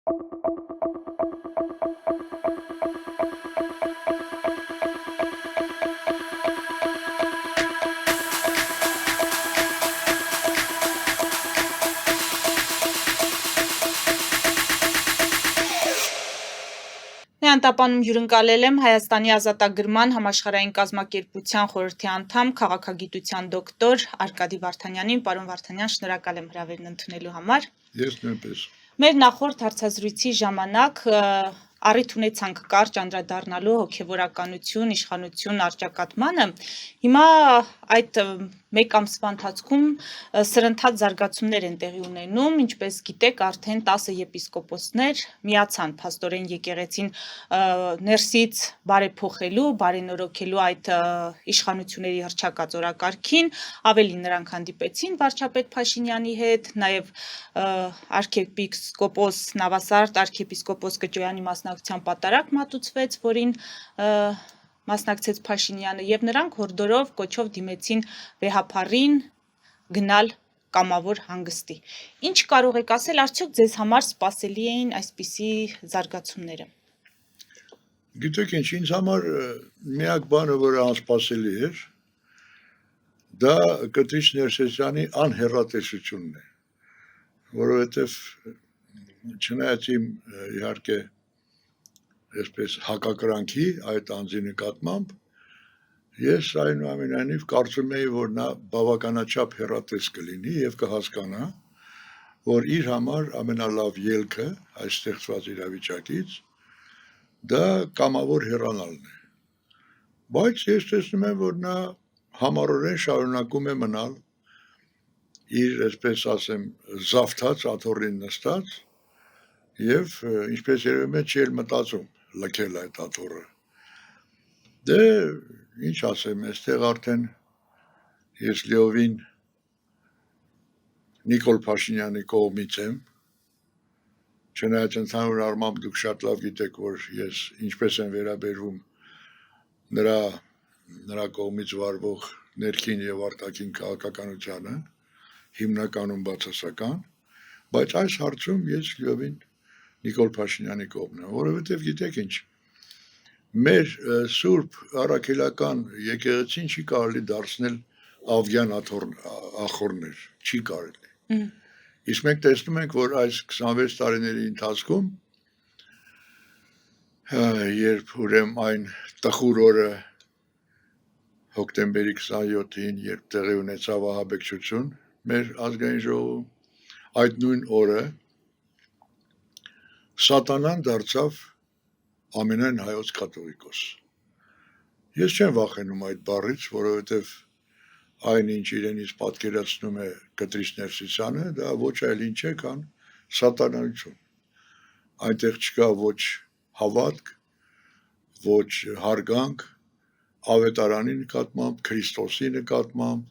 Նեանտապանում հյուրընկալել եմ Հայաստանի ազատագրման համաշխարհային կազմակերպության խորհրդի անդամ, քաղաքագիտության դոկտոր Արկադի Վարդանյանին։ Պարոն Վարդանյան, շնորհակալ եմ հրավերն ընդունելու համար։ Ես նույնպես։ Մեր նախորդ հարցազրույցի ժամանակ առիթ ունեցանք կարճ անդրադառնալու հոգևորականություն, իշխանություն առճակատմանը։ Հիմա այդ մեկ ամսվա ընթացքում սրընթաց զարգացումներ են տեղի ունենում, ինչպես գիտեք, արդեն 10 եպիսկոպոսներ միացան փաստորեն եկեղեցին ներսից բարեփոխելու, բարենորոգելու այդ իշխանությունների հռչակած օրակարգին, ավելի նրանք հանդիպեցին վարչապետ Փաշինյանի հետ, նաև arczepiskopos Նավասարդ arczepiskopos Կճոյանի մասնակցությամբ պատարակ մատուցվեց, որին մասնակցեց Փաշինյանը, եւ նրանք հորդորով կոչով դիմեցին վեհափառին գնալ կամավոր հանգստի։ Ինչ կարող եք ասել, արդյոք ձեզ համար սպասելի էին այսպիսի զարգացումները։ Գիտեք ինչ, ինձ համար միակ բանը, որը անսպասելի էր, դա Կտրիչ Ներսեսյանի անհեռատեսությունն է, որովհետև չնայած իմ իհարկե այսպես հակակրանքի այդ անձի նկատմամբ, ես այնուամենայնիվ կարծում էի, որ նա բավականաչափ հեռատես կլինի եւ կհասկանա, որ իր համար ամենալավ ելքը այս ստեղծված իրավիճակից դա կամավոր հեռանալն է։ Բայց ես տեսնում եմ, որ նա համառորեն շարունակում է մնալ իր, այսպես ասեմ, զավթած աթոռին նստած եւ ինչպես երևում է չի էլ մտածում լքել այդ աթոռը։ Դե ինչ ասեմ, այստեղ արդեն ես լիովին Նիկոլ Փաշինյանի կողմից եմ, չնայած ընդհանուր առմամբ դուք շատ լավ գիտեք, որ ես ինչպես եմ վերաբերվում նրա կողմից վարվող ներքին եւ արտաքին քաղաքականությանը, հիմնականում բացասական, բայց այս հարցում ես լիովին Նիկոլ Փաշինյանի կողմն եմ, որովհետև գիտեք ինչ, մեր սուրբ առաքելական եկեղեցին չի կարելի դարձնել ավգյան ախորներ, չի կարելի։ Իսկ մենք տեսնում ենք, որ այս 26 տարիների ընթացքում, երբ ուրեմն այն տխուր օրը հոկտեմբերի 27-ին, երբ տեղի ունեցավ ահաբեկչություն մեր ազգային ժողովում, այդ նույն օրը Սատանան դարձավ ամենայն հայոց կաթողիկոս։ Ես չեմ վախենում այդ բառից, որովհետև այն ինչ իրենից պատկերացնում է Կտրիչ Ներսիսյանը, դա ոչ այլ ինչ է, քան սատանայություն։ Այնտեղ չկա ոչ հավատք, ոչ հարգանք ավետարանի նկատմամբ, Քրիստոսի նկատմամբ,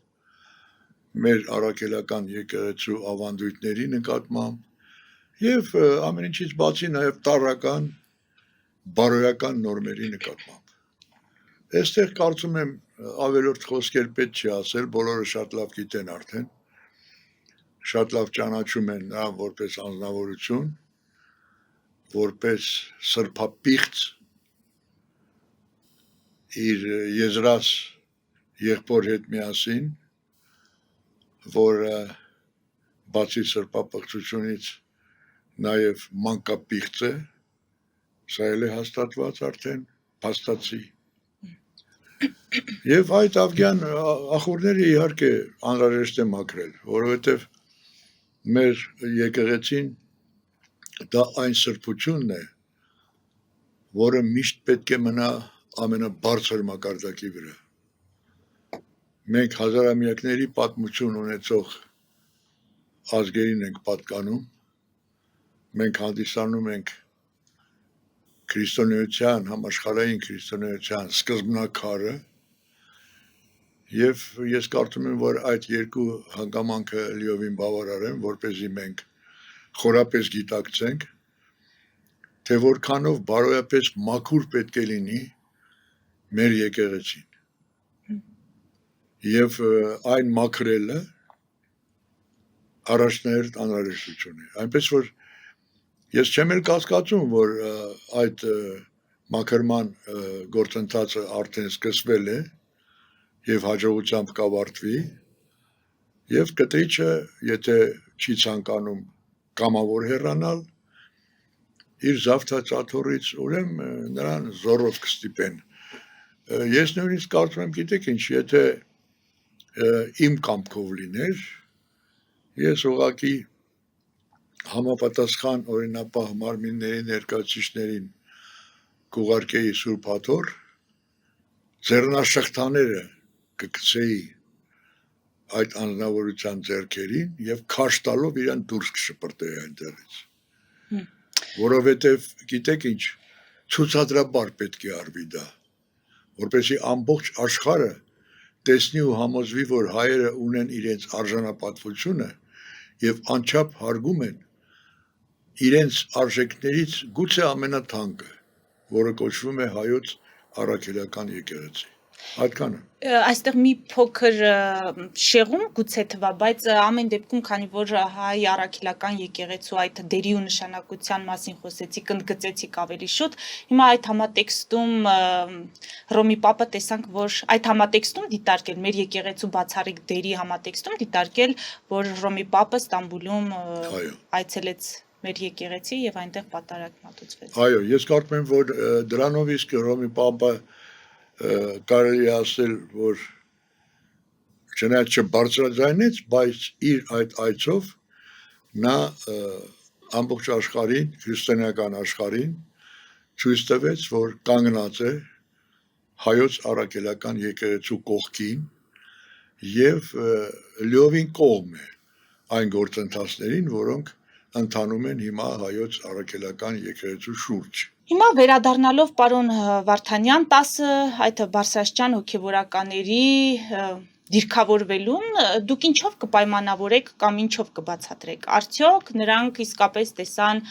մեր առաքելական եկեղեցու ավանդույթների նկատմամբ եւ ամեն ինչից բացի նաեւ տարրական, բարոյական նորմերի նկատմամբ։ Այստեղ կարծում եմ ավելորդ խոսքեր պետք չի ասել, բոլորը շատ լավ գիտեն արդեն, շատ լավ ճանաչում են նա որպես անձնավորություն, որպես սրբապիղծ իր եզրած եղբոր հետ միասին, որը բացի սրբապղծությունից նաև մանկապիղծ է, սա էլ է հաստատված արդեն, փաստացի։ Եվ այդ ավգյան ախորները իհարկե անհրաժեշտ է մաքրել, որովհետև մեր եկեղեցին դա այն սրբությունն է, որը միշտ պետք է մնա ամենաբարձր մակարդակի վրա։ Մենք հազարամյակների պատմություն ունեցող ազգերին ենք պատկանում, մենք հանդիսանում ենք քրիստոնեության, համաշխարհային քրիստոնեության սկզբնաքարը եւ ես կարծում եմ, որ այդ երկու հանգամանքը լիովին բավարար են, որպեսզի մենք խորապես գիտակցենք, թե որքանով բարոյապես մաքուր պետք է լինի մեր եկեղեցին։ Եվ այն մաքրելը առաջնահերթ անհրաժեշտություն է։ Այնպես որ Ես չեմ էլ կասկածում, որ այդ մաքրման գործընթացը արդեն սկսվել է եւ հաջողությամբ կավարտվի եւ կտրիչը, եթե չի ցանկանում կամավոր հեռանալ, իր զավթածաթորից ուրեմն նրան զորով կստիպեն։ Ես նույնիսկ կարծում եմ, գիտեք ինչ, եթե իմ կամքով լիներ, ես ուղղակի համապատասխան օրինապահ մարմինների ներկայացուցիչներին կուղարկեի Սուրբ Հաթոռ, ձեռնաշղթաները կգցեի այդ անձնավորության ձեռքերին եւ քաշ տալով իրեն դուրս կշպրտեի այնտեղից։ Որովհետեւ գիտեք ինչ, ցուցադրաբար պետք է արվի դա, որպեսզի ամբողջ աշխարհը տեսնի ու համոզվի, որ հայերը ունեն իրենց արժանապատվությունը եւ անչափ հարգում են իրենց արժեքներից գուցե ամենաթանկը, որը կոչվում է հայոց առաքելական եկեղեցի։ Այդքանը։ Այստեղ մի փոքր շեղում գուցե թվա, բայց ամեն դեպքում, քանի որ հայ առաքելական եկեղեցու այդ դերի ու նշանակության մասին խոսեցիք, ընդգծեցիք ավելի շուտ, հիմա այդ համատեքստում Հռոմի Պապը տեսանք, որ այդ համատեքստում դիտարկել մեր եկեղեցու բացառիկ դերի համատեքստում դիտարկել, որ Հռոմի Պապը Ստամբուլում այցելեց մեր եկեղեցի եւ այնտեղ պատարագ մատուցվեց։ Այո, ես կարծում եմ, որ դրանով իսկ Հռոմի Պապը կարելի ասել, որ չնայած չբարձրաձայնեց, բայց իր այդ այցով նա ամբողջ աշխարհին, քրիստոնեական աշխարհին ցույց տվեց, որ կանգնած է հայոց առաքելական եկեղեցու կողքին եւ լիովին կողմ է այն գործընթացներին, որոնք ընթանում են հիմա հայոց առաքելական եկեղեցու շուրջ։ Հիմա վերադառնալով պարոն Վարդանյան 10 այդ բարձրաստիճան հոգևորականների դիրքավորվելուն դուք ինչով կպայմանավորեք կամ ինչով կբացատրեք։ Արդյոք նրանք իսկապես տեսան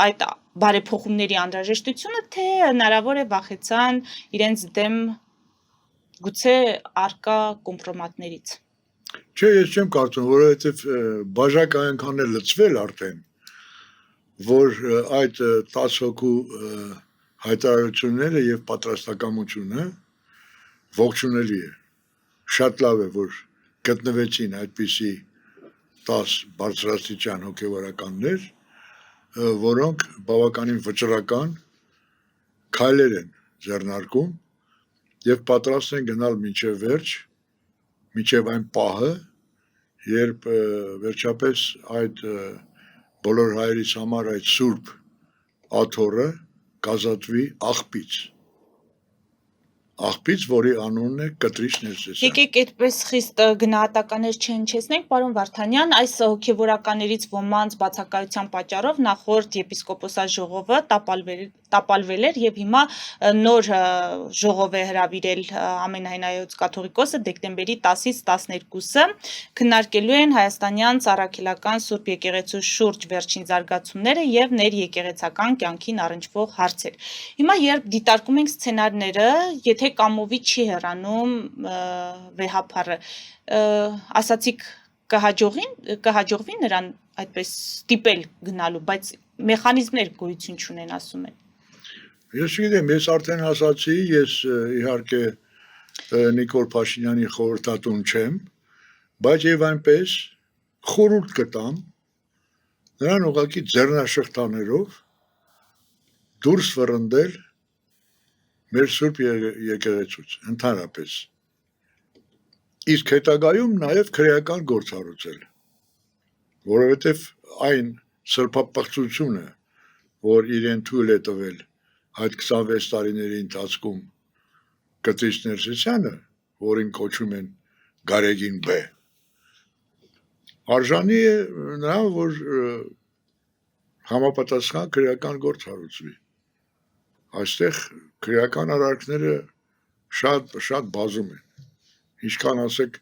այդ բարեփոխումների անհրաժեշտությունը, թե հնարավոր է վախեցան իրենց դեմ գուցե արկա կոմպրոմատներից։ Չէ, ես չեմ կարծում, որովհետև բաժակը այնքան է լցվել արդեն, որ այդ 10 հոգու հայտարարությունները եւ պատրաստակամությունը ողջունելի է։ Շատ լավ է, որ գտնվեցին այդպիսի 10 բարձրաստիճան հոգևորականներ, որոնք բավականին վճռական քայլեր են ձեռնարկում եւ պատրաստ են գնալ մինչեւ վերջ, մինչեւ այն պահը, երբ վերջապես այդ բոլոր հայերիս համար այդ սուրբ աթոռը կազատվի աղբից, որի անունն է Կտրիչ Ներսեսյան։ Եկեք այդպես խիստ գնահատականներ չհնչեցնենք, պարոն Վարդանյան, այս հոգևորականներից ոմանց բացակայության պատճառով նախորդ եպիսկոպոսաժողովը տապալվել էր եւ հիմա նոր ժողով է հրավիրել ամենայն հայոց կաթողիկոսը դեկտեմբերի 10-ից 12-ը քննարկելու են հայաստանյան առաքելական Սուրբ եկեղեցու շուրջ վերջին զարգացումները եւ ներեկեղեցական կյանքին առնչվող հարցեր։ Հիմա երբ դիտարկում ենք սցենարները, եթե կամովի չի հեռանում վեհափառը, ասացիք կհաջողվի նրան այդպես ստիպել գնալու, բայց մեխանիզմներ գոյություն չունեն, ասում են։ Ես չգիտեմ, ես արդեն ասացի, ես իհարկե Նիկոլ Փաշինյանի խորհրդատուն չեմ, բայց եւ այնպես խորհուրդ կտամ նրան ուղղակի ձեռնաշղթաներով դուրս վռնդել մեր Սուրբ եկեղեցուց, ընդհանրապես։ Իսկ հետագայում նաև քրեական գործ հարուցել, որովհետև այն սրբապղծությունը, որ իրեն թույլ է տվել այդ 26 տարիների ընթացքում Կտրիչ Ներսեսյանը, որին կոչում են Գարեգին B, արժանի է նրան, որ համապատասխան քրեական գործ հարուցվի։ Այստեղ քրեական արարքները շատ բազում են։ Ինչքան ասեք,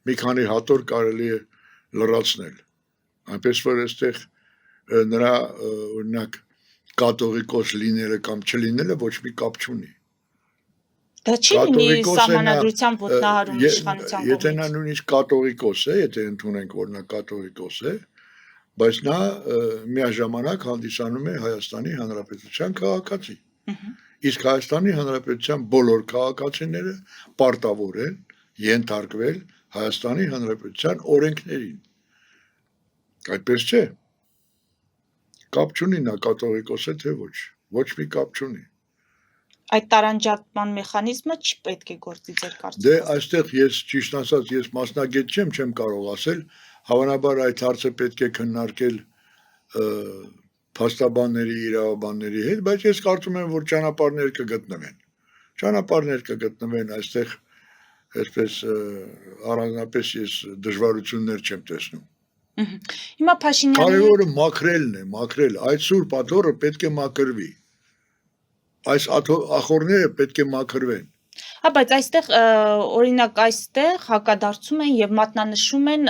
մի քանի հատոր կարելի է լրացնել։ Այնպես որ այստեղ նրա օրինակ կաթողիկոս լինելը կամ չլինելը ոչ մի կապ չունի։ Դա չի լինի սահմանադրության ոտնահարում իշխանության կողմից։ Եթե նա նույնիսկ կաթողիկոս է, եթե ընդունենք, որ նա կաթողիկոս է, բայց նա միաժամանակ հանդիսանում է Հայաստանի Հանրապետության քաղաքացի։ Իսկ Հայաստանի Հանրապետության բոլոր քաղաքացիները պարտավոր են ենթարկվել Հայաստանի Հանրապետության օրենքներին։ Այդպես չէ։ Կապ չունի նա կաթողիկոս է թե ոչ մի կապ չունի։ Այդ տարանջատման մեխանիզմը չպետք է գործի ձեր կարծիքով։ Դե այստեղ ես ճիշտ ասած ես մասնագետ չեմ կարող ասել, հավանաբար այդ հարցը պետք է քննարկել փաստաբանների, իրավաբանների հետ, բայց ես կարծում եմ, որ ճանապարհներ կգտնվեն այստեղ, այսպես առանձնապես ես դժվարություններ չեմ տեսնում։ Հիմա Փաշինյանի Կարևորը մաքրելն է, այդ սուրբ աթոռը պետք է մաքրվի։ Այս ախորները պետք է մաքրվեն։ Հա, բայց այստեղ օրինակ այստեղ հակադարձում են եւ մատնանշում են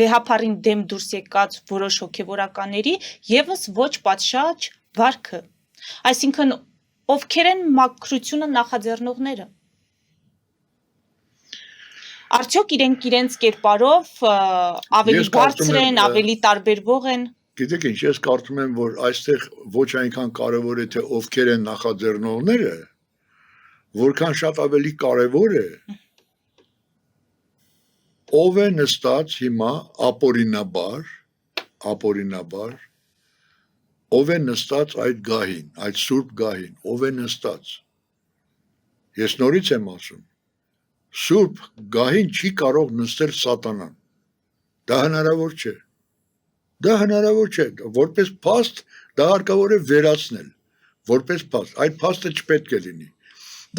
վեհապարին դեմ դուրս եկած որոշ հոգեվորականների եւս ոչ պատշաճ վարքը։ Այսինքն ովքեր են մաքրությունը նախաձեռնողները։ Արդյոք իրենց կերպարով ավելի բարձր են, ավելի տարբերվող են։ Գիտեք ինչ, ես կարծում եմ, որ այստեղ ոչ այնքան կարևոր է թե ովքեր են նախաձեռնողները, որքան շատ ավելի կարևոր է ով է նստած հիմա ապօրինաբար ով է նստած այդ գահին, այդ սուրբ գահին, ով է նստած։ Ես նորից եմ ասում, սուրբ գահին չի կարող նստել սատանան։ Դա հնարավոր չէ։ Որպես փաստ դա հարկավոր է վերացնել, որպես փաստ, այդ փաստը չպետք է լինի։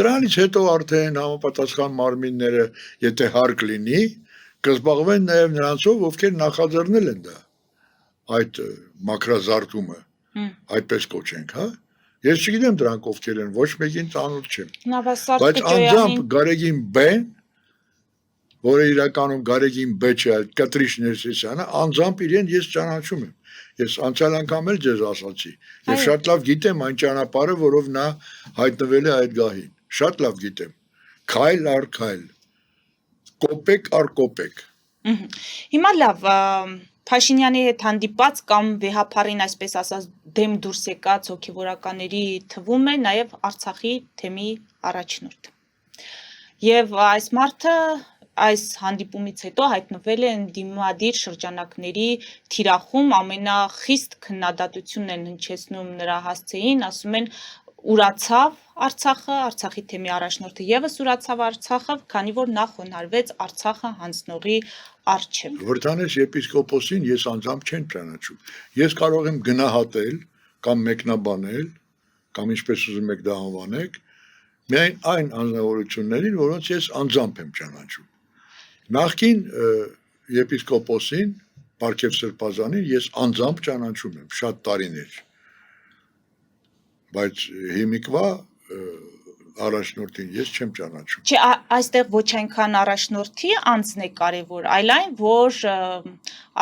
Դրանից հետո արդեն համապատասխան մարմինները, եթե հարկ լինի, կզբաղվեն նաև նրանցով, ովքեր նախաձեռնել են դա, այդ մաքրազարդումը, այդպես կոչենք, հա։ Ես չգիտեմ դրանք ովքեր են, ոչ մեկին ծանոթ չեմ։ Բայց անձամբ Գարեգին Բ-ն, որը իրականում Գարեգին Բ չէ, այլ Կտրիշ Ներսեսյանը, անձամբ իրեն ես ճանաչում եմ։ Ես անցյալ անգամ էլ ձեզ ասացի, եւ շատ լավ գիտեմ այն ճանապարհը, որով նա հայտնվել է այդ գահին։ Շատ լավ գիտեմ։ Քայլ առ քայլ, կոպեկ առ կոպեկ։ Հիմա լավ, Փաշինյանի հետ հանդիպած կամ վեհապարին այսպես ասած դեմ դուրս եկած հոգեվորականների թվում է նաև Արցախի թեմի առաջնորդ։ Եվ այս մարդը այս հանդիպումից հետո հայտնվել է ընդդիմադիր շրջանակների թիրախում, ամենախիստ քննադատությունն են հնչեցնում նրա հասցեին, ասում են ուրացավ Արցախը, Արցախի թեմի առաջնորդը եւս ուրացավ Արցախը, քանի որ նա խոնարհվեց Արցախը հանձնողի առջև։ Վրդանես եպիսկոպոսին ես անձամբ չեմ ճանաչում։ Ես կարող եմ գնահատել կամ մեկնաբանել, կամ ինչպես ուզում եք դա անվանեք, միայն այն անձնավորություններին, որոնց ես անձամբ եմ ճանաչում։ Նախկին եպիսկոպոսին, Պարքև Սրբազանին ես անձամբ ճանաչում եմ շատ տարիներ։ Բայց հիմիկվա առաջնորդին ես չեմ ճանաչում։ Չէ, այստեղ ոչ այնքան առաջնորդի անձն է կարևոր, այլ այն, որ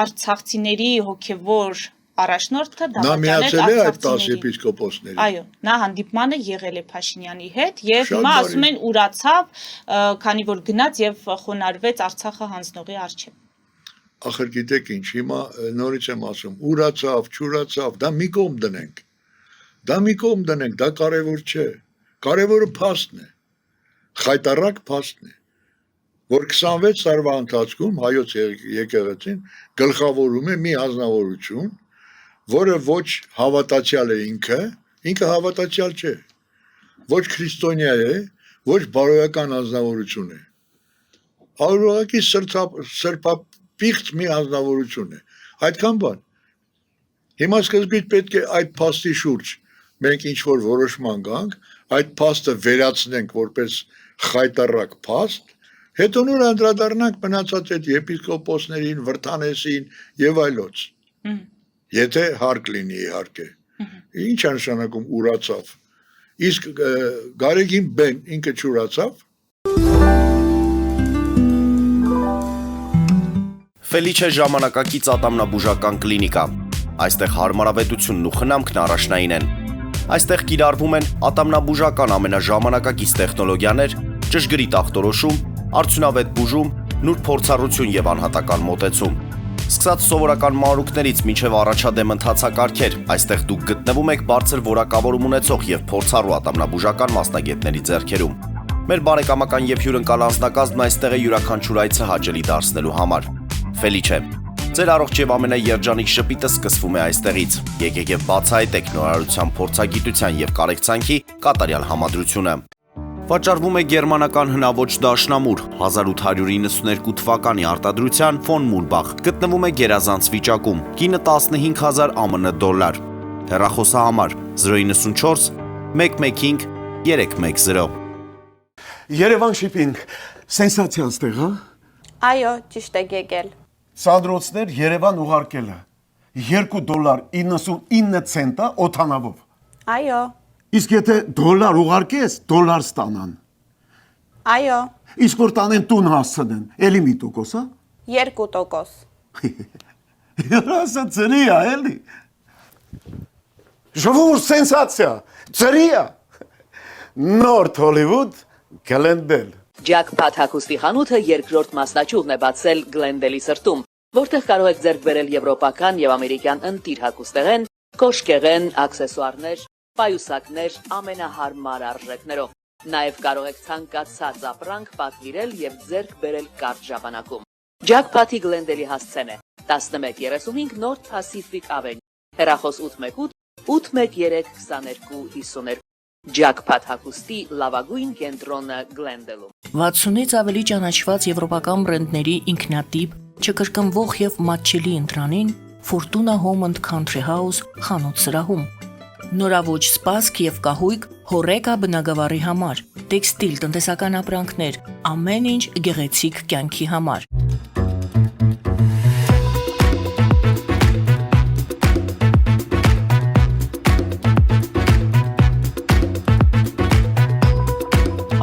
արցախցիների հոգևոր առաջնորդը դավաճանեց արցախցիների։ Այո, նա հանդիպմանը եղել է Փաշինյանի հետ եւ հիմա ասում են ուրացավ, քանի որ գնաց եւ խոնարհվեց Արցախը հանձնողի առջև։ Ախր գիտեք ինչ, հիմա նորից եմ ասում, ուրացավ, չուրացավ, դա մի կողմ դնենք։ Դա կարևոր չէ։ Կարևորը փաստն է։ Խայտառակ փաստն է, որ 26 տարվա ընթացքում հայոց եկեղեցին գլխավորում է մի ազնվորություն, որը ոչ հավատացյալ է ինքը հավատացյալ չէ, ոչ քրիստոնյա է, ոչ բարոյական ազնվորություն է, այլ սրբապիղծ մի ազնվորություն է, այդքան բան։ Հիմա սկզբից պետք է այդ փաստի շուրջ մենք ինչ-որ որոշման գանք, այդ փաստը վերացնենք որպես խայտառակ փաստ, հետո նոր անդրադառնանք մնացած այդ եպիսկոպոսներին, Վրդանեսին եւ այլոց։ Եթե հարկ լինի իհարկե։ Ինչ է նշանակում ուրացավ։ Իսկ Գարեգին Բ-ն ինքը չուրացավ։ Ֆելիչե ժամանակակից ատամնաբուժական կլինիկա։ Այստեղ հարմարավետությունն ու խնամքն առաջնային են։ Այստեղ կիրառվում են ատամնաբուժական ամենաժամանակակից տեխնոլոգիաներ, ճշգրիտ ախտորոշում, արդյունավետ բուժում, նուրբ փորձառություն եւ անհատական մոտեցում։ Սկսած սովորական մանրուքներից մինչև առաջադեմ ընթացակարգեր, այստեղ դուք գտնվում եք բարձր որակավորում ունեցող եւ փորձառու ատամնաբուժական մասնագետների ձեռքերում։ Մեր բարեկամական եւ հյուրընկալ անձնակազմն այստեղ է յուրաքանչյուր այցը հաճելի դարձնելու համար։ Ֆելիչե, ձեր առողջ եւ ամենաերջանիկ շպիտը սկսվում է այստեղից։ Եկեք եւ բացահայտեք նորարարության փորձագիտության եւ կարեկցանքի կատարյալ համադրությունը։ Վաճառվում է գերմանական հնաոճ դաշնամուր 1892 թվականի արտադրության ֆոն Մուրբախ, գտնվում է գերազանց վիճակում, կինը 15000 ԱՄՆ դոլար։ Հեռախոսահամար 094 115 310։ Երևան շիփինգ, սենսացիա ստեղ, հա։ Այո, ճիշտ եք եկել։ Սանդրոցներ Երևան ուղարկելը $2.99 օթանավով։ Այո, Իսկ եթե դոլար ուղարկես, դոլար ստանան։ այո, Իսկ որ տանեն տուն հասցնեն, էլի մի տոկոս, հա։ 2%։ Հրասա ծրի է, էլի։ Ժողովուրդ սենսացիա, ծրի է։ Նորթ Հոլիվուդ, Գլենդել։ Ջակփաթ հագուստի խանութը երկրորդ մասնաճյուղն է բացել Գլենդելի սրտում, որտեղ կարող եք ձեռք բերել եվրոպական եւ ամերիկյան ընտիր հագուստեղեն, կոշկեղեն, աքսեսուարներ, պայուսակներ ամենահարմար արժեքներով։ Նաեւ կարող եք ցանկացած ապրանք պատվիրել եւ ձեռք բերել կարճ ժամանակում։ Ջակփաթի Գլենդելի հասցեն է 1135 North Pacific Avenue, հեռախոս 818 813 2252։ Ջակփաթ հագուստի լավագույն կենտրոնը Գլենդելում։ 60-ից ավելի ճանաչված եվրոպական բրենդների ինքնատիպ, չկրկնվող եւ մատչելի ընտրանին Fortuna Home and Country House խանութ սրահում։ Նորավոճ սպասք եւ կահույք հորեկա բնագավառի համար, տեքստիլ տնտեսական ապրանքներ, ամեն ինչ գեղեցիկ կյանքի համար։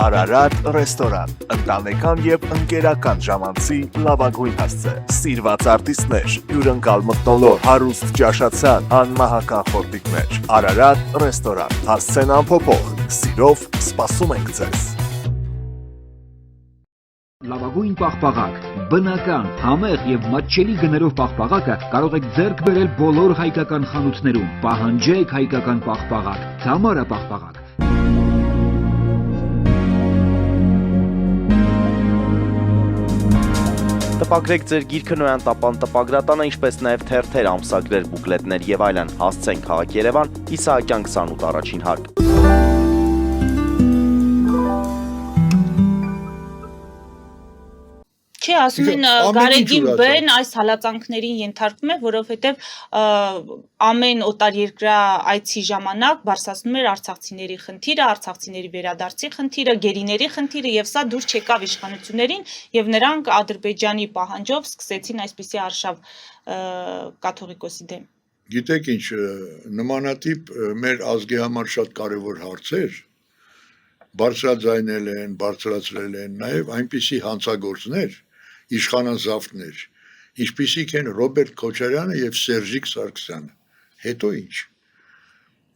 Արարատ ռեստորան, ընտանեկան եւ ընկերական ժամանցի լավագույն հասցե, սիրված արտիստներ, հյուրընկալ մթնոլորտ, հարուստ ճաշացան, անմահական խորտիկներ, Արարատ ռեստորան, հասցեն անփոփոխ, սիրով սպասում ենք ձեզ։ Լավագույն պաղպաղակ, բնական, համեղ եւ մատչելի գներով պաղպաղակը կարող եք ձեռք բերել բոլոր հայկական խանութներում։ Պահանջեք հայկական պաղպաղակ, Թամարա պաղպաղակ։ Տպագրեք ձեր գիրքը նոյան տապան տպագրատանը, ինչպես նաև թերթեր, ամսագրեր, բուկլետներ եւ այլն։ Հասցեն քաղաք Երևան, Իսահակյան 28 առաջին հարկ։ Չի, ասում են Գարեգին Բեն այս հալածանքներին ենթարկվում է, որովհետև ամեն օտարերկրյա այցի ժամանակ բարձրացնում էր արցախցիների խնդիրը, արցախցիների վերադարձի խնդիրը, գերիների խնդիրը եւ սա դուրս չեկավ իշխանություններին եւ նրանք Ադրբեջանի պահանջով սկսեցին այսպիսի արշավ կաթողիկոսի դեմ։ Գիտեք ինչ, նմանատիպ մեր ազգի համար շատ կարևոր հարցեր բարձրաձայնել են, բարձրացրել են նաև այնպիսի հանցագործներ, իշխանազավթներ, ինչպիսիք են Ռոբերտ Քոչարյանը եւ Սերժիկ Սարգսյանը։ Հետո ինչ։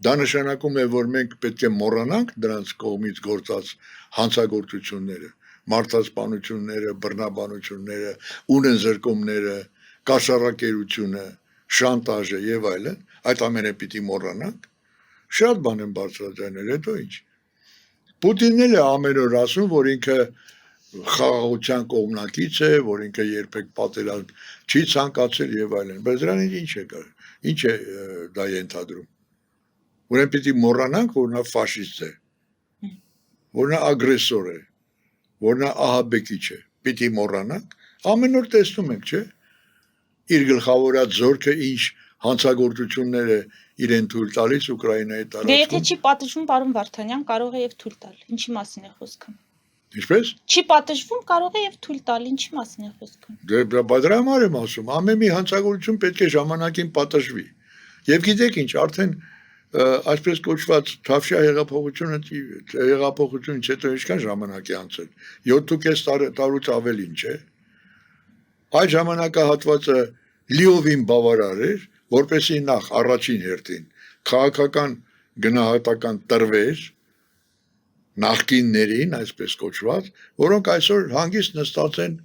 Դա նշանակում է, որ մենք պետք է մոռանանք դրանց կողմից գործած հանցագործությունները, մարդասպանությունները, բռնաբանությունները, ունենզրկումները, կաշառակերությունը, շանտաժը եւ այլն, այդ ամենը պիտի մոռանանք։ Շատ բան են բարձրաձայնել, հետո ինչ։ Պուտինն էլ է ամեն օր ասում, որ ինքը խաղաղության կողմնակից է, որ ինքը երբեք պատերազմ չի ցանկացել եւ այլն։ Բայց դրանից ինչ է կար։ Ինչ է դա ենթադրում։ Ուրեմն պիտի մոռանանք, որ նա ֆաշիստ է, որ նա ագրեսոր է, որ նա ահաբեկիչ է։ Պիտի մոռանանք։ Ամեն օր տեսնում ենք, չէ՞։ Իր գլխավորած զորքը ինչ հանցագործություններ է իրեն թույլ տալիս Ուկրաինայի տարածքում։ Դե եթե չի պատժվում, պարոն Վարդանյան, կարող է եւ թույլ տալ։ Ինչի մասին է խոսքը։ Ինչպես։ Չի պատժվում, կարող է եւ թույլ տալ, ինչի մասին է խոսքը։ Դե դրա համար եմ ասում, ամեն մի հանցագործություն պետք է ժամանակին պատժվի։ Եվ գիտեք ինչ, արդեն այսպես կոչված Թավշյա հեղափոխությունից հետո ինչքան ժամանակ է անցել։ 7.5 տարուց ավելին, չէ։ Այդ ժամանակահատվածը լիովին բավարար էր, որպեսզի նախ առաջին հերթին քաղաքական գնահատական տրվեր նախկիններին, այսպես կոչված, որոնք այսօր հանգիստ նստած են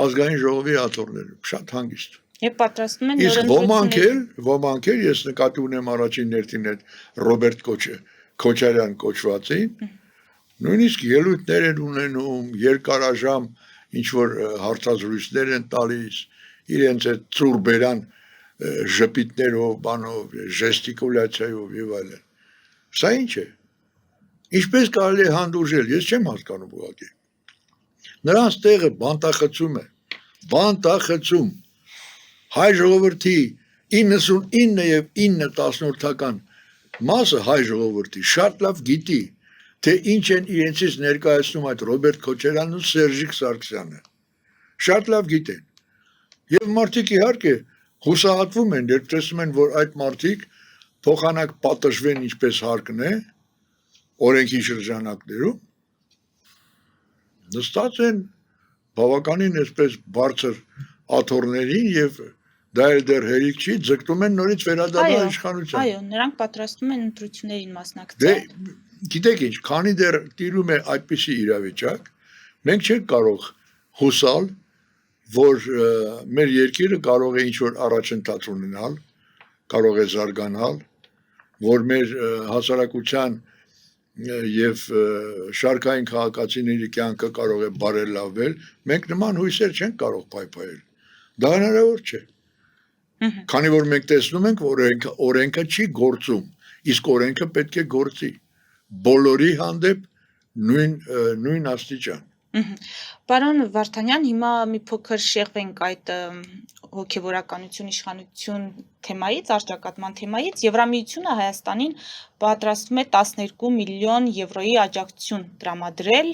ազգային ժողովի աթոռներում, շատ հանգիստ։ Եվ պատրաստում են Իսկ ոմանք էլ ես նկատի ունեմ առաջին ներքին այդ Ռոբերտ Քոչարյան կոչվածին, նույնիսկ ելույթներ են ունենում, երկարաժամ ինչ որ հարցազրույցներ են տալիս, իրենց այդ ծուրբերան ժպիտներով, բանով, ժեստիկուլյացիայով եւ այլն։ Սա ինչ է։ Ինչպես կարելի է հանդուրժել, ես չեմ հասկանում ուղղակի։ Նրանց տեղը բանտախցում է, բանտախցում։ Հայ ժողովրդի 99 եւ 9/10 մասը հայ ժողովրդի շատ լավ գիտի, թե ինչ են իրենցից ներկայացնում այդ Ռոբերտ Քոչարյանն ու Սերժիկ Սարգսյանը։ Շատ լավ գիտեն։ Եվ մարդիկ իհարկե հուսահատվում են, երբ տեսնում են, որ այդ մարդիկ փոխանակ պատժվեն ինչպես հարկն է, օրենքի շրջանակներում, նստած են բավականին այսպես բարձր աթոռներին եւ դա էլ դեռ հերիք չի, ձգտում են նորից վերադառնալ իշխանության։ Այո, նրանք պատրաստում են ընտրություններին Դե մասնակցել։ գիտեք ինչ, քանի դեռ տիրում է այդպիսի իրավիճակ, մենք չենք կարող հուսալ, որ մեր երկիրը կարող է ինչ-որ առաջընթաց ունենալ, կարող է զարգանալ, որ մեր հասարակության եւ շարքային քաղաքացիների կյանքը կարող է բարելավել, մենք նման հույսեր չենք կարող պայփայել։ Դա հնարավոր չէ։ Քանի որ մենք տեսնում ենք, որ օրենքը չի գործում, իսկ օրենքը պետք է գործի բոլորի հանդեպ նույն աստիճան։ Պարոն Վարդանյան, հիմա մի փոքր շեղվենք այդ հոգևորականություն, իշխանություն թեմայից, արճակատման թեմայից։ Եվրամիությունը Հայաստանին պատրաստվում է 12 միլիոն եվրոյի աջակցություն տրամադրել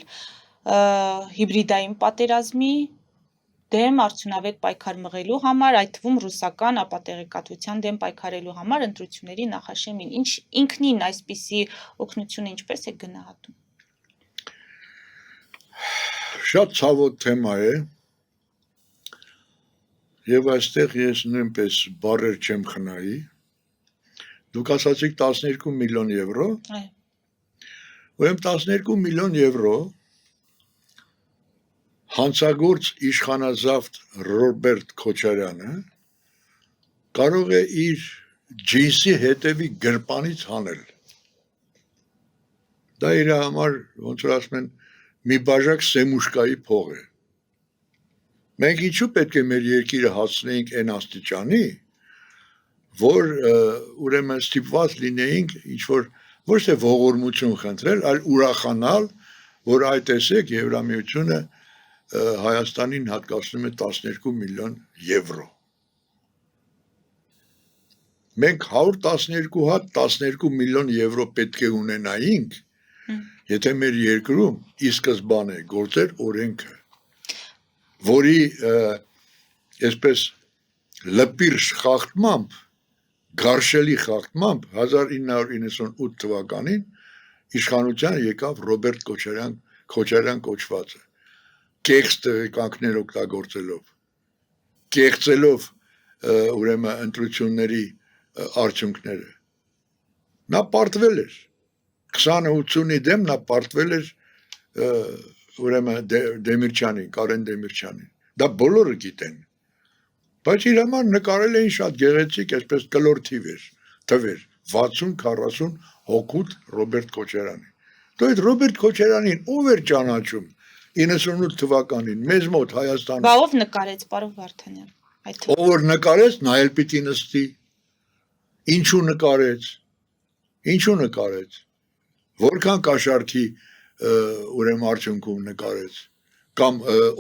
հիբրիդային պատերազմի դեմ արդյունավետ պայքար մղելու համար, այդ թվում ռուսական ապատեղեկատվության դեմ պայքարելու համար ընտրությունների նախաշեմին։ Ինքնին այսպիսի օգնությունը ինչպես է գնահատում։ Շատ ցավոտ թեմա է եւ այստեղ ես նույնպես բառեր չեմ խնայի։ Դուք ասացիք 12 միլիոն եվրո։ Ուրեմն 12 միլիոն եվրո հանցագործ իշխանազավթ Ռոբերտ Քոչարյանը կարող է իր ջինսի հետևի գրպանից հանել։ Դա իր համար ոնց որ ասում են մի բաժակ սեմուշկայի փող է։ Մենք ինչու պետք է մեր երկիրը հասցնեինք այն աստիճանի, որ ուրեմն ստիպված լինեինք ինչ որ ոչ թե ողորմություն խնդրել, այլ ուրախանալ, որ այդ տեսեք Եվրամիությունը Հայաստանին հատկացնում է 12 միլիոն եվրո։ Մենք 112 հատ 12 միլիոն եվրո պետք է ունենայինք, եթե մեր երկրում ի սկզբանե գործեր օրենքը, որի այսպես լպիրշ խախտմամբ, գարշելի խախտմամբ 1998 թվականին իշխանության եկավ Ռոբերտ Քոչարյան կոչվածը, կեղծ տեղեկանքներ օգտագործելով, կեղծելով ուրեմն ընտրությունների արդյունքները։ Նա պարտվել էր 20-80-ի դեմ նա պարտվել էր ուրեմն Դեմիրճյանին, Կարեն Դեմիրճյանին։ Դա բոլորը գիտեն։ Բայց իր համար նկարել էին շատ գեղեցիկ, այսպես կլոր թվեր, 60-40 հոգուտ Ռոբերտ Քոչարյանի։ Դու այդ Ռոբերտ Քոչարյանին ով էր ճանաչում 98 թվականին մեզ մոտ Հայաստանում։ Բա ով նկարեց, պարոն Վարդանյան։ Ով որ նկարեց, նա էլ պիտի նստի։ Ինչու նկարեց։ Որքան կաշառքի ուրեմն արդյունքում նկարեց, կամ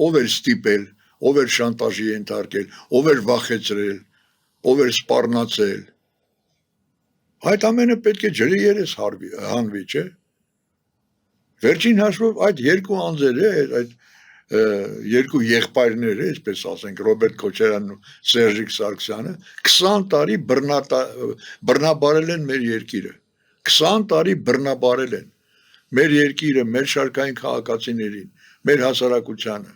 ով էր ստիպել, ով էր շանտաժի ենթարկել, ով էր վախեցրել, ով էր սպառնացել։ Այդ ամենը պետք է ջրի երես հանվի, չէ։ Վերջին հաշվով այդ երկու անձերը, այդ երկու եղբայրները, այսպես ասենք, Ռոբերտ Քոչարյանն ու Սերժիկ Սարգսյանը 20 տարի բռնաբարել են մեր երկիրը։ 20 տարի բռնաբարել են մեր երկիրը, մեր շարքային քաղաքացիներին, մեր հասարակությանը,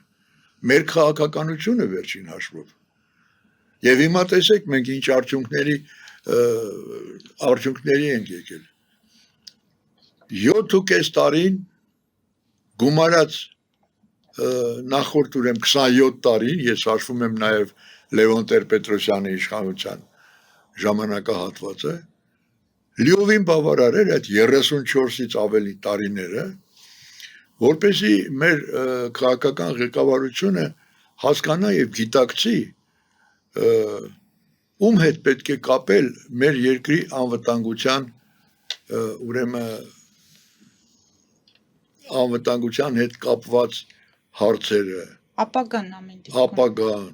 մեր քաղաքականությունը վերջին հաշվով։ Եվ հիմա տեսեք մենք ինչ արդյունքների ենք եկել։ 7.5 տարին գումարած նախորդ ուրեմն 27 տարին, ես հաշվում եմ նաև Լևոն Տեր-Պետրոսյանի իշխանության ժամանակահատվածը լիովին բավարար էր այդ 34-ից ավելի տարիները, որպեսզի մեր քաղաքական ղեկավարությունը հասկանա եւ գիտակցի ում հետ պետք է կապել մեր երկրի անվտանգության անվտանգության հետ կապված հարցերը, ապագան ամեն դեպքում։ ապագան,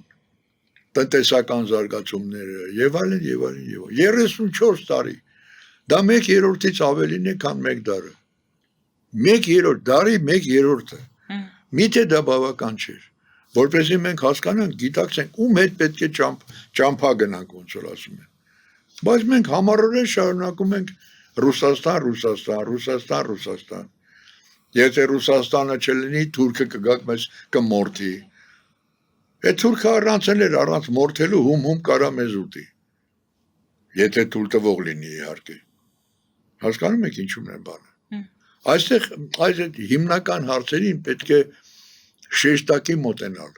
տնտեսական զարգացումները եւ այլն եւ այլն եւ այլն 34 տարի դա 1/3-ից ավելին է, քան 1 դարը 1/3 դարի 1/3-ը միթե դա բավական չէր որպեսզի մենք հասկանանք գիտակցենք ում հետ պետք է ճամփա գնանք ոնց որ ասում են բայց մենք համառորեն շարունակում ենք Ռուսաստան եթե Ռուսաստանը չլինի թուրքը կգա մեզ կմորթի այդ թուրքը առանցել էր առանց մորթելու հում կարա մեզ ուտի եթե թույլ տվող լինի իհարկե հասկանում եք ինչու՞մն է բանը այստեղ այս հիմնական հարցերին պետք է շեշտակի մոտենալ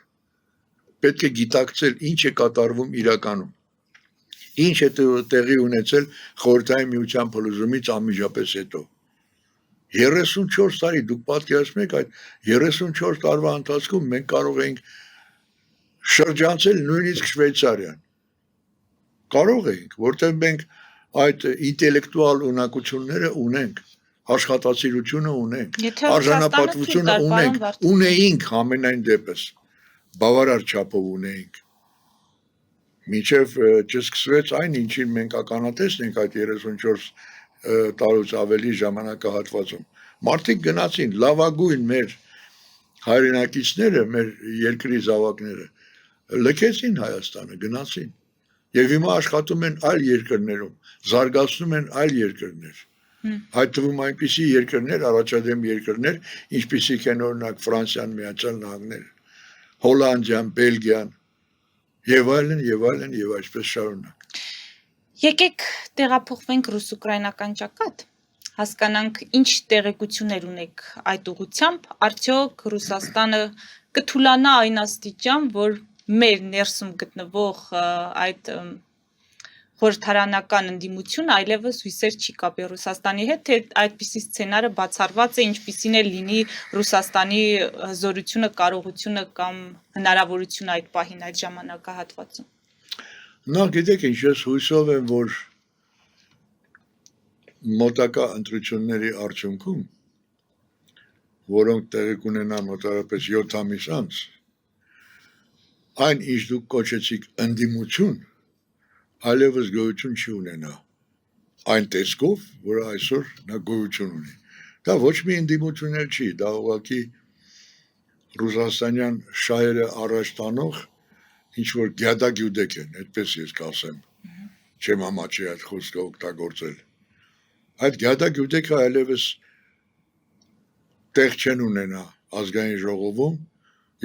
պետք է գիտակցել ինչ է կատարվում իրականում ինչ է տեղի ունեցել խորհրդային միության փլուզումից անմիջապես հետո 34 տարի դուք պատկերացնում եք այդ 34 տարվա ընթացքում մենք կարող ենք շրջանցել նույնիսկ Շվեյցարիան կարող ենք որտեղ մենք այդ ինտելեկտուալ ունակությունները ունենք աշխատասիրությունը ունենք արժանապատվությունը ունեինք ամենայն դեպս բավարար չափով ունեինք մինչև չսկսվեց այն ինչին մենք ականատեսն ենք այդ 34 տարուց ավելի ժամանակահատվածում մարդիկ գնացին լավագույն մեր հայրենակիցները մեր երկրի զավակները լքեցին Հայաստանը գնացին եւ հիմա աշխատում են այլ երկրներում զարգացնում են այլ երկրներ այդ թվում այնպիսի երկրներ առաջադեմ երկրներ ինչպիսիք են օրինակ Ֆրանսիան, Միացյալ Նահանգները, Հոլանդիան, Բելգիան եւ այլն եւ այսպես շարունակ Եկեք տեղափոխվենք ռուս-ուկրաինական ճակատ հասկանանք ինչ տեղեկություններ ունեք այդ ուղղությամբ արդյոք Ռուսաստանը կթուլանա այն աստիճան որ մեր ներսում գտնվող այդ խորհրդարանական ընդդիմությունը այլևս հույսեր չի կապի Ռուսաստանի հետ, թե այդպիսի սցենարը բացառված է, ինչպիսին է լինի Ռուսաստանի հզորությունը, կարողությունը կամ հնարավորությունը այդ պահին այդ ժամանակահատվածում։ Նա գիտեք ինչ, ես հույսով եմ, որ մոտակա ընտրությունների արդյունքում, որոնք տեղի կունենան մոտավորապես 7 ամիս անց, այն ինչ դուք կոչեցիք ընդդիմություն, այլևս գոյություն չի ունենա այն տեսքով, որ այսօր նա գոյություն ունի։ Դա ոչ մի ընդդիմություն էլ չի, դա ուղղակի ռուսաստանյան շահերը առաջ տանող ինչ որ գյադագյուդեկ են, այդպես ես կասեմ, չեմ համաչի այդ խոսքը օգտագործել։ Այդ գյադագյուդեկը այլևս տեղ չեն ունենա ազգային ժողովում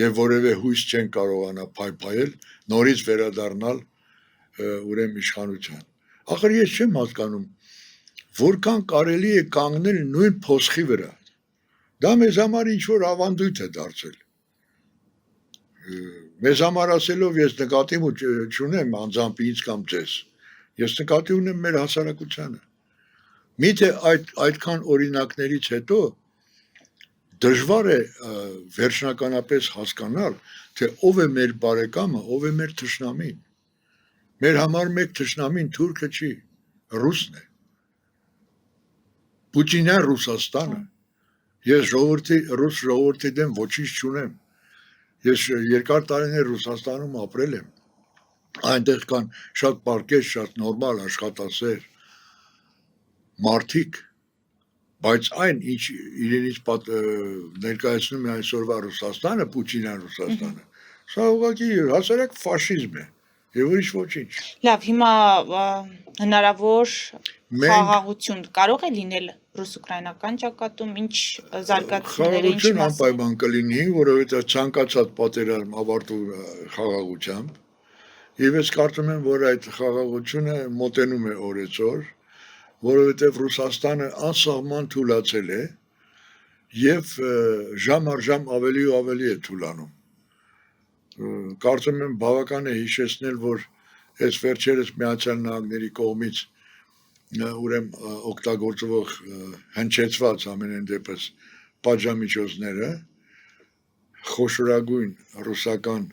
եւ որևէ հույս չեն կարողանա փայփայել նորից վերադառնալ ուրեմն իշխանության։ Ախր ես չեմ հասկանում, որքան կարելի է կանգնել նույն փոսխի վրա։ Դա մեզ համար ինչ որ ավանդույթ է դարձել։ Մեզ համար ասելով ես նկատի չունեմ անձամբ ինձ կամ ձեզ։ Ես նկատի ունեմ մեր հասարակությանը։ Միթե այդքան օրինակներից հետո դժվար է վերջնականապես հասկանալ, թե ով է մեր բարեկամը, ով է մեր թշնամին։ Մեր համար մեկ թշնամին թուրքը չի, ռուսն է։ Պուտինյան Ռուսաստանը։ Ես ռուս ժողովրդի դեմ ոչինչ չունեմ։ Ես երկար տարիներ Ռուսաստանում ապրել եմ։ Այնտեղ կան շատ պարկեշտ, շատ նորմալ աշխատասեր մարդիկ, բայց այն ինչ իրենից ներկայացնում է այսօրվա Ռուսաստանը, Պուտինյան Ռուսաստանը, սա ուղղակի հասարակ ֆաշիզմ է։ Եվ ուրիշ ոչինչ։ Լավ, հիմա հնարավոր խաղաղություն կարող է լինել ռուս-ուկրաինական ճակատում, ինչ զարգացումները, ինչ խաղաղություն անպայման կլինի, որովհետև ցանկացած պատերազմ ավարտվում խաղաղությամբ, եւ ես կարծում եմ, որ այդ խաղաղությունը մոտենում է օրեցօր, որովհետև Ռուսաստանը անսահման թուլացել է եւ ժամ առ ժամ ավելի ու ավելի է թուլանում։ Կարծում եմ բավական է հիշեցնել, որ այս վերջերս Միացյալ Նահանգների կողմից ուրեմն օգտագործվող հնչեցված ամենայն դեպս պատժամիջոցները խոշորագույն ռուսական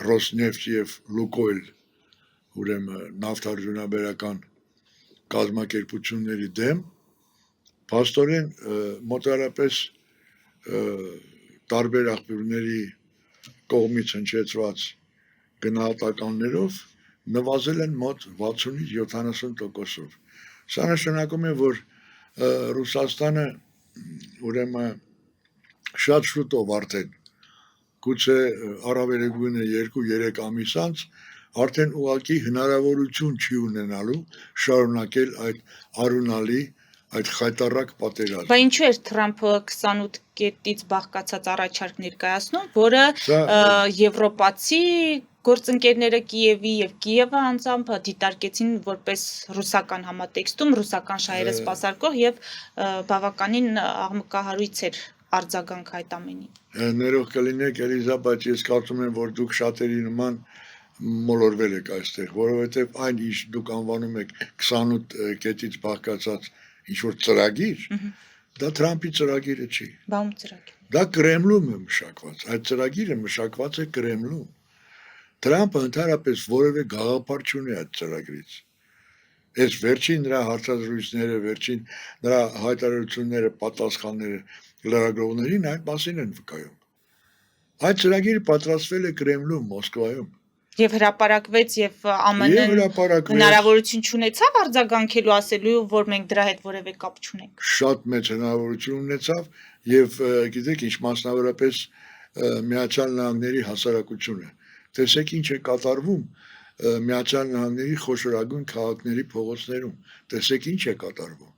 Ռոսնեֆտ եւ Լուկոյլ ուրեմն նավթարդյունաբերական կազմակերպությունների դեմ փաստորեն մոտարապես տարբեր աղբյուրների կողմից հնչեցված գնահատականներով նվազել են մոտ 60-ից 70%-ով։ Սա նշանակում է, որ Ռուսաստանը ուրեմն շատ շուտով արդեն գուցե առավելագույնը 2-3 ամիս անց արդեն ուղղակի հնարավորություն չի ունենալու շարունակել այդ արունալի այդ խայտառակ պատերազմը։ Բա ինչու էր Թրամփը 28 կետից բաղկացած առաջարկ ներկայացնում, որը եվրոպացի գործընկերները Կիևի եւ Կիևը անձամբ դիտարկեցին որպես ռուսական համատեքստում, ռուսական շահերը սպասարկող եւ բավականին աղմկահարույց էր արձագանք այդ ամենին։ Ներող կլինեք Էլիզաբեթ, ես կարծում եմ, որ դուք շատերի նման մոլորվել եք այստեղ, որովհետեւ այն ինչ դուք անվանում եք 28 կետից բաղկացած ինչ-որ ծրագիր, դա Թրամփի ծրագիրը չի։ Բաում ծրագիր։ Դա Կրեմլում է մշակված։ Այդ ծրագիրը մշակված է Կրեմլում։ Թրամփը ընդհանրապես որևէ գաղափար չունի այդ ծրագրից։ Այս վերջին նրա հարցազրույցները, վերջին նրա հայտարարությունները, պատասխանները լրագրողներին այդ մասին են վկայում։ Այդ ծրագիրը պատրաստվել է Կրեմլում, Մոսկվայում։ Եվ հրապարակվեց եւ ԱՄՆ-ն հնարավորություն չունեցավ արձագանքելու, ասելու, որ մենք դրա հետ որևէ կապ չունենք։ Շատ մեծ հնարավորություն ունեցավ եւ գիտեք ինչ, մասնավորապես Միացյալ Նահանգների հասարակությունը։ Տեսեք ինչ է կատարվում Միացյալ Նահանգների խոշորագույն քաղաքների փողոցներում։ Տեսեք ինչ է կատարվում։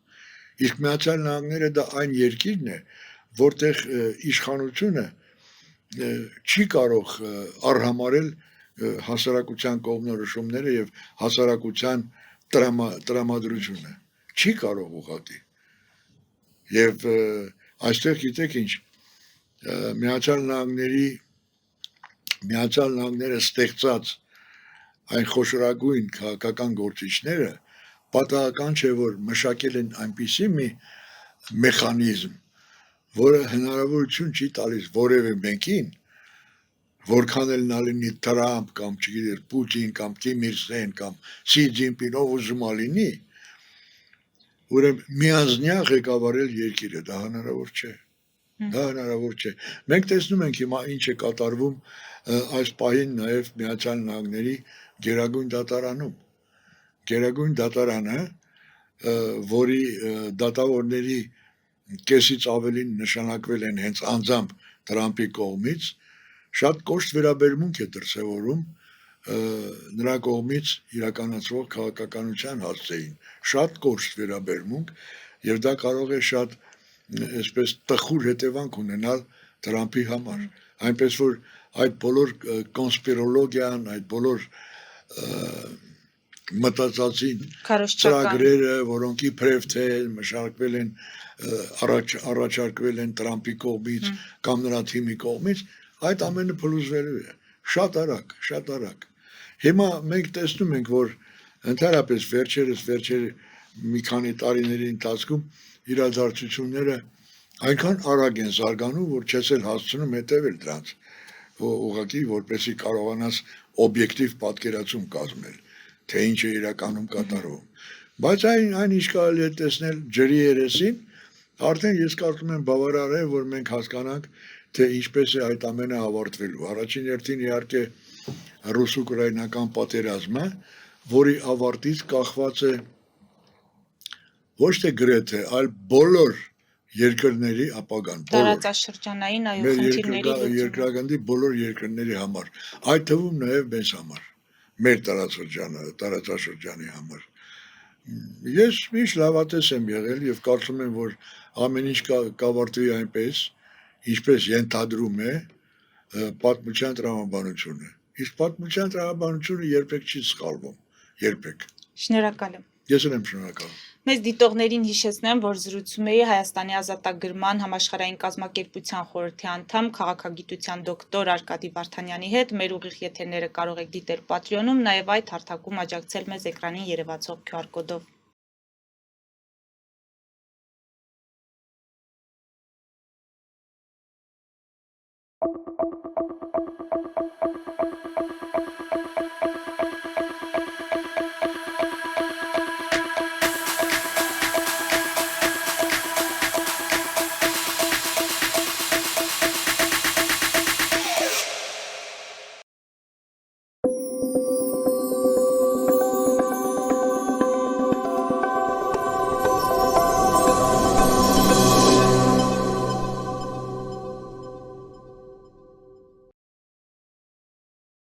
Իսկ Միացյալ Նահանգները դա այն երկիրն է, որտեղ իշխանությունը չի կարող արհամարել հասարակության կողմնորոշումները եւ հասարակության տրամադրությունը չի կարող ուղղակի եւ այստեղ գիտեք ինչ Միացյալ Նահանգները ստեղծած այն խոշորագույն քաղաքական գործիչները պատահական չէ որ մշակել են այնպիսի մի մեխանիզմ որը հնարավորություն չի տալիս որևէ մեկին որքան էլ նա լինի Թրամփ կամ չգիտես Պուտին կամ Կիմ Իր Սեն կամ Սի Ջինպին ով ուզում ա լինի ուրեմն միանձնյա ղեկավարել երկիրը դա հնարավոր չէ դա հնարավոր չէ մենք տեսնում ենք հիմա ինչ է կատարվում այս պահին նաև Միացյալ Նահանգների Գերագույն դատարանում Գերագույն դատարանը որի դատավորների կեսից ավելին նշանակվել են հենց անձամբ Թրամփի կողմից շատ կոշտ վերաբերմունք է դրսևորում նրա կողմից իրականացվող քաղաքականության հասցեին շատ կոշտ վերաբերմունք եւ դա կարող է շատ այսպես տխուր հետևանք ունենալ Թրամփի համար այնպես որ այդ բոլոր կոնսպիրոլոգիան այդ բոլոր մտածածին ծրագրերը որոնք իբրև թե մշակվել են առաջարկվել են Թրամփի կողմից կամ նրա թիմի կողմից այդ ամենը փլուզվելու է շատ արագ հիմա մենք տեսնում ենք որ ընդհանրապես վերջերս մի քանի տարիների ընթացքում իրադարձությունները այնքան արագ են զարգանում որ չես էլ հասցնում հետևել դրանց ուղղակի որպեսզի կարողանաս օբյեկտիվ պատկերացում կազմել թե ինչ է իրականում կատարվում բայց այն ինչ կարելի է տեսնել ջրի երեսին արդեն ես կարծում եմ բավարար է որ մենք հասկանանք թե ինչպես է այդ ամենը ավարտվելու առաջին հերթին իհարկե ռուս-ուկրաինական պատերազմը որի ավարտից կախված է ոչ թե գրեթե այլ բոլոր երկրների ապագան տարածաշրջանային այո խնդիրների երկրագնդի բոլոր երկրների համար այդ թվում նաև մեզ համար մեր տարածաշրջանի համար ես միշտ լավատես եմ եղել եւ կարծում եմ որ ամեն ինչ կավարտվի այնպես ինչպես ենթադրում է պատմության տրամաբանությունը իսկ պատմության տրամաբանությունը երբեք չի սխալվում երբեք շնորհակալ եմ ես եմ շնորհակալ Մեզ դիտողներին հիշեցնեմ, որ զրուցում էի Հայաստանի ազատագրման համաշխարհային կազմակերպության խորհրդի անդամ քաղաքագիտության դոկտոր Արկադի Վարդանյանի հետ։ Մեր ուղիղ եթերները կարող եք դիտել Patreon-ում, նաև այդ հարթակում աջակցել մեզ էկրանին երևացող QR կոդով։